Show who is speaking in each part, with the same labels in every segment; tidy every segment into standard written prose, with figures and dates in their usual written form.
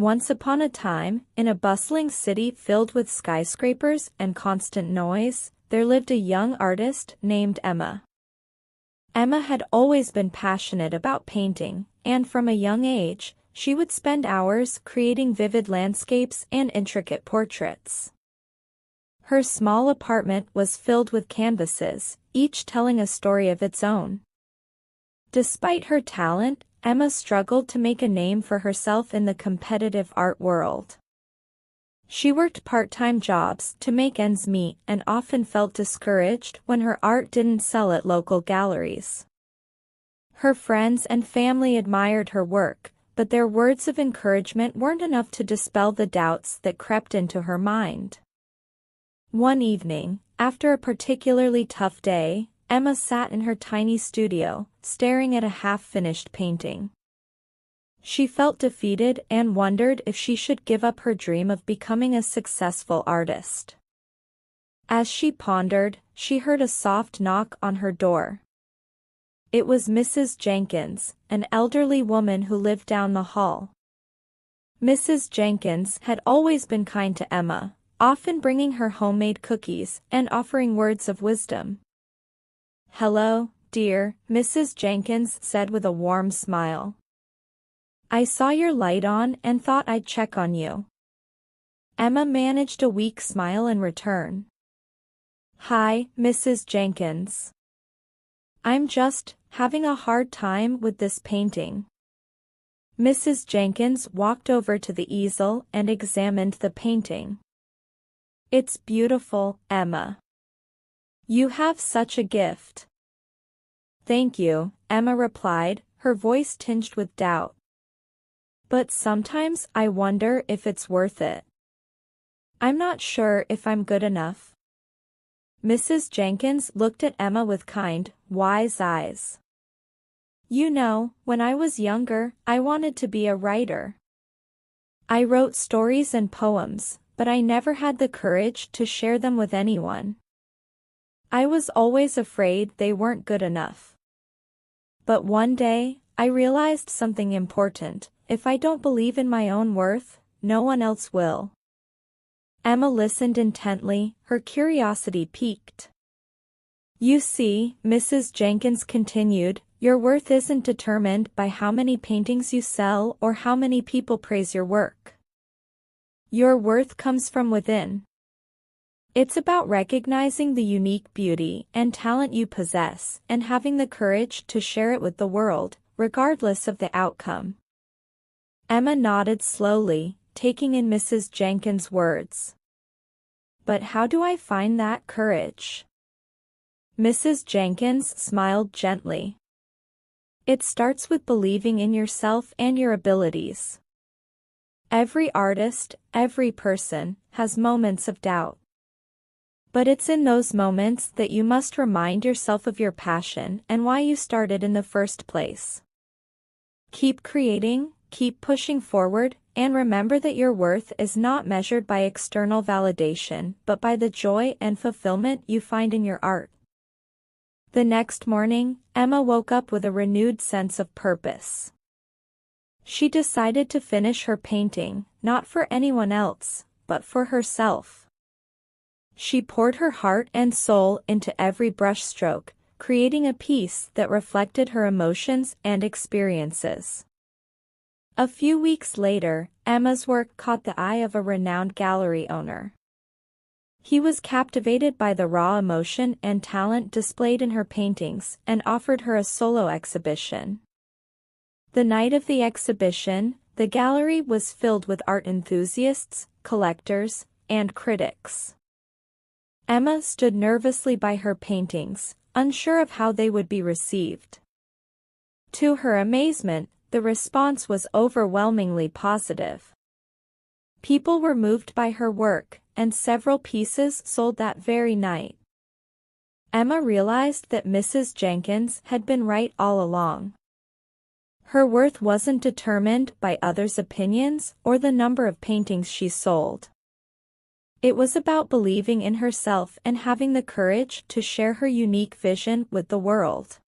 Speaker 1: Once upon a time, in a bustling city filled with skyscrapers and constant noise, there lived a young artist named Emma. Emma had always been passionate about painting, and from a young age, she would spend hours creating vivid landscapes and intricate portraits. Her small apartment was filled with canvases, each telling a story of its own. Despite her talent, Emma struggled to make a name for herself in the competitive art world. She worked part-time jobs to make ends meet and often felt discouraged when her art didn't sell at local galleries. Her friends and family admired her work, but their words of encouragement weren't enough to dispel the doubts that crept into her mind. One evening, after a particularly tough day, Emma sat in her tiny studio, staring at a half-finished painting. She felt defeated and wondered if she should give up her dream of becoming a successful artist. As she pondered, she heard a soft knock on her door. It was Mrs. Jenkins, an elderly woman who lived down the hall. Mrs. Jenkins had always been kind to Emma, often bringing her homemade cookies and offering words of wisdom. "Hello, dear," Mrs. Jenkins said with a warm smile. "I saw your light on and thought I'd check on you." Emma managed a weak smile in return. "Hi, Mrs. Jenkins. I'm just having a hard time with this painting." Mrs. Jenkins walked over to the easel and examined the painting. "It's beautiful, Emma. You have such a gift." "Thank you," Emma replied, her voice tinged with doubt. "But sometimes I wonder if it's worth it. I'm not sure if I'm good enough." Mrs. Jenkins looked at Emma with kind, wise eyes. "You know, when I was younger, I wanted to be a writer. I wrote stories and poems, but I never had the courage to share them with anyone. I was always afraid they weren't good enough. But one day, I realized something important: if I don't believe in my own worth, no one else will." Emma listened intently, her curiosity piqued. "You see," Mrs. Jenkins continued, "your worth isn't determined by how many paintings you sell or how many people praise your work. Your worth comes from within. It's about recognizing the unique beauty and talent you possess and having the courage to share it with the world, regardless of the outcome." Emma nodded slowly, taking in Mrs. Jenkins' words. "But how do I find that courage?" Mrs. Jenkins smiled gently. "It starts with believing in yourself and your abilities. Every artist, every person, has moments of doubt. But it's in those moments that you must remind yourself of your passion and why you started in the first place. Keep creating, keep pushing forward, and remember that your worth is not measured by external validation but by the joy and fulfillment you find in your art." The next morning, Emma woke up with a renewed sense of purpose. She decided to finish her painting, not for anyone else, but for herself. She poured her heart and soul into every brushstroke, creating a piece that reflected her emotions and experiences. A few weeks later, Emma's work caught the eye of a renowned gallery owner. He was captivated by the raw emotion and talent displayed in her paintings and offered her a solo exhibition. The night of the exhibition, the gallery was filled with art enthusiasts, collectors, and critics. Emma stood nervously by her paintings, unsure of how they would be received. To her amazement, the response was overwhelmingly positive. People were moved by her work, and several pieces sold that very night. Emma realized that Mrs. Jenkins had been right all along. Her worth wasn't determined by others' opinions or the number of paintings she sold. It was about believing in herself and having the courage to share her unique vision with the world.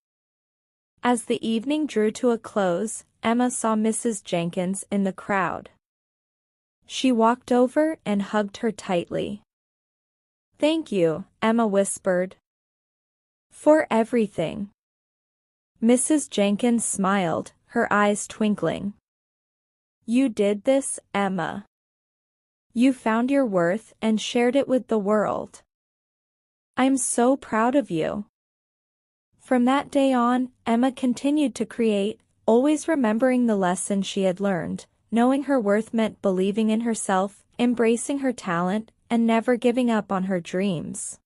Speaker 1: As the evening drew to a close, Emma saw Mrs. Jenkins in the crowd. She walked over and hugged her tightly. "Thank you," Emma whispered. "For everything." Mrs. Jenkins smiled, her eyes twinkling. "You did this, Emma. You found your worth and shared it with the world. I'm so proud of you." From that day on, Emma continued to create, always remembering the lesson she had learned. Knowing her worth meant believing in herself, embracing her talent, and never giving up on her dreams.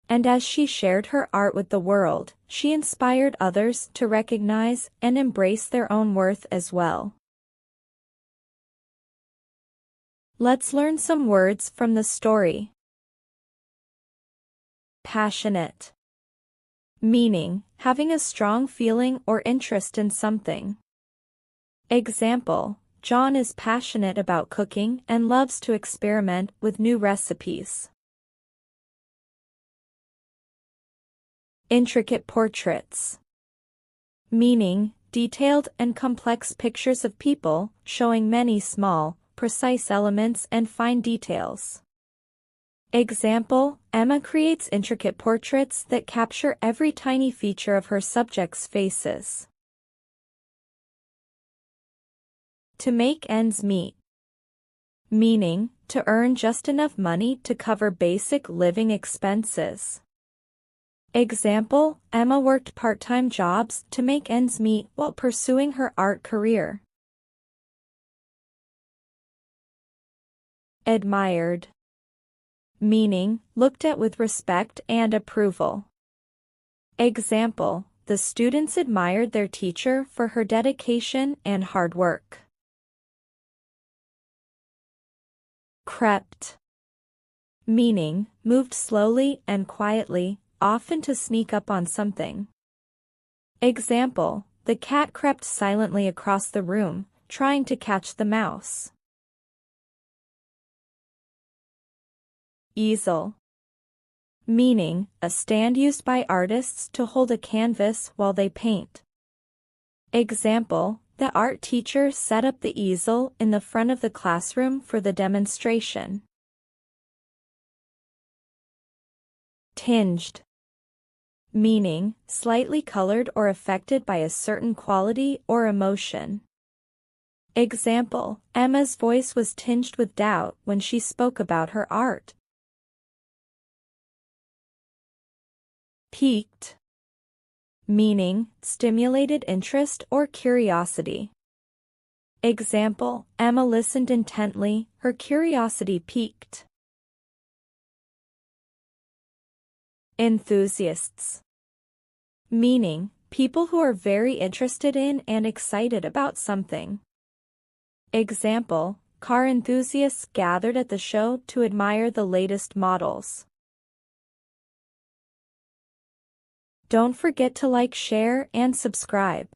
Speaker 1: And as she shared her art with the world, she inspired others to recognize and embrace their own worth as well. Let's learn some words from the story. Passionate. Meaning, having a strong feeling or interest in something. Example, John is passionate about cooking and loves to experiment with new recipes. Intricate portraits. Meaning, detailed and complex pictures of people, showing many small, precise elements and fine details. Example, Emma creates intricate portraits that capture every tiny feature of her subjects' faces. To make ends meet. Meaning, to earn just enough money to cover basic living expenses. Example, Emma worked part-time jobs to make ends meet while pursuing her art career. Admired. Meaning, looked at with respect and approval. Example, the students admired their teacher for her dedication and hard work. Crept. Meaning, moved slowly and quietly, often to sneak up on something. Example, the cat crept silently across the room, trying to catch the mouse. Easel. Meaning, a stand used by artists to hold a canvas while they paint. Example, the art teacher set up the easel in the front of the classroom for the demonstration. Tinged. Meaning, slightly colored or affected by a certain quality or emotion. Example, Emma's voice was tinged with doubt when she spoke about her art. Piqued. Meaning, stimulated interest or curiosity. Example, Emma listened intently, her curiosity piqued. Enthusiasts. Meaning, people who are very interested in and excited about something. Example, car enthusiasts gathered at the show to admire the latest models. Don't forget to like, share, and subscribe.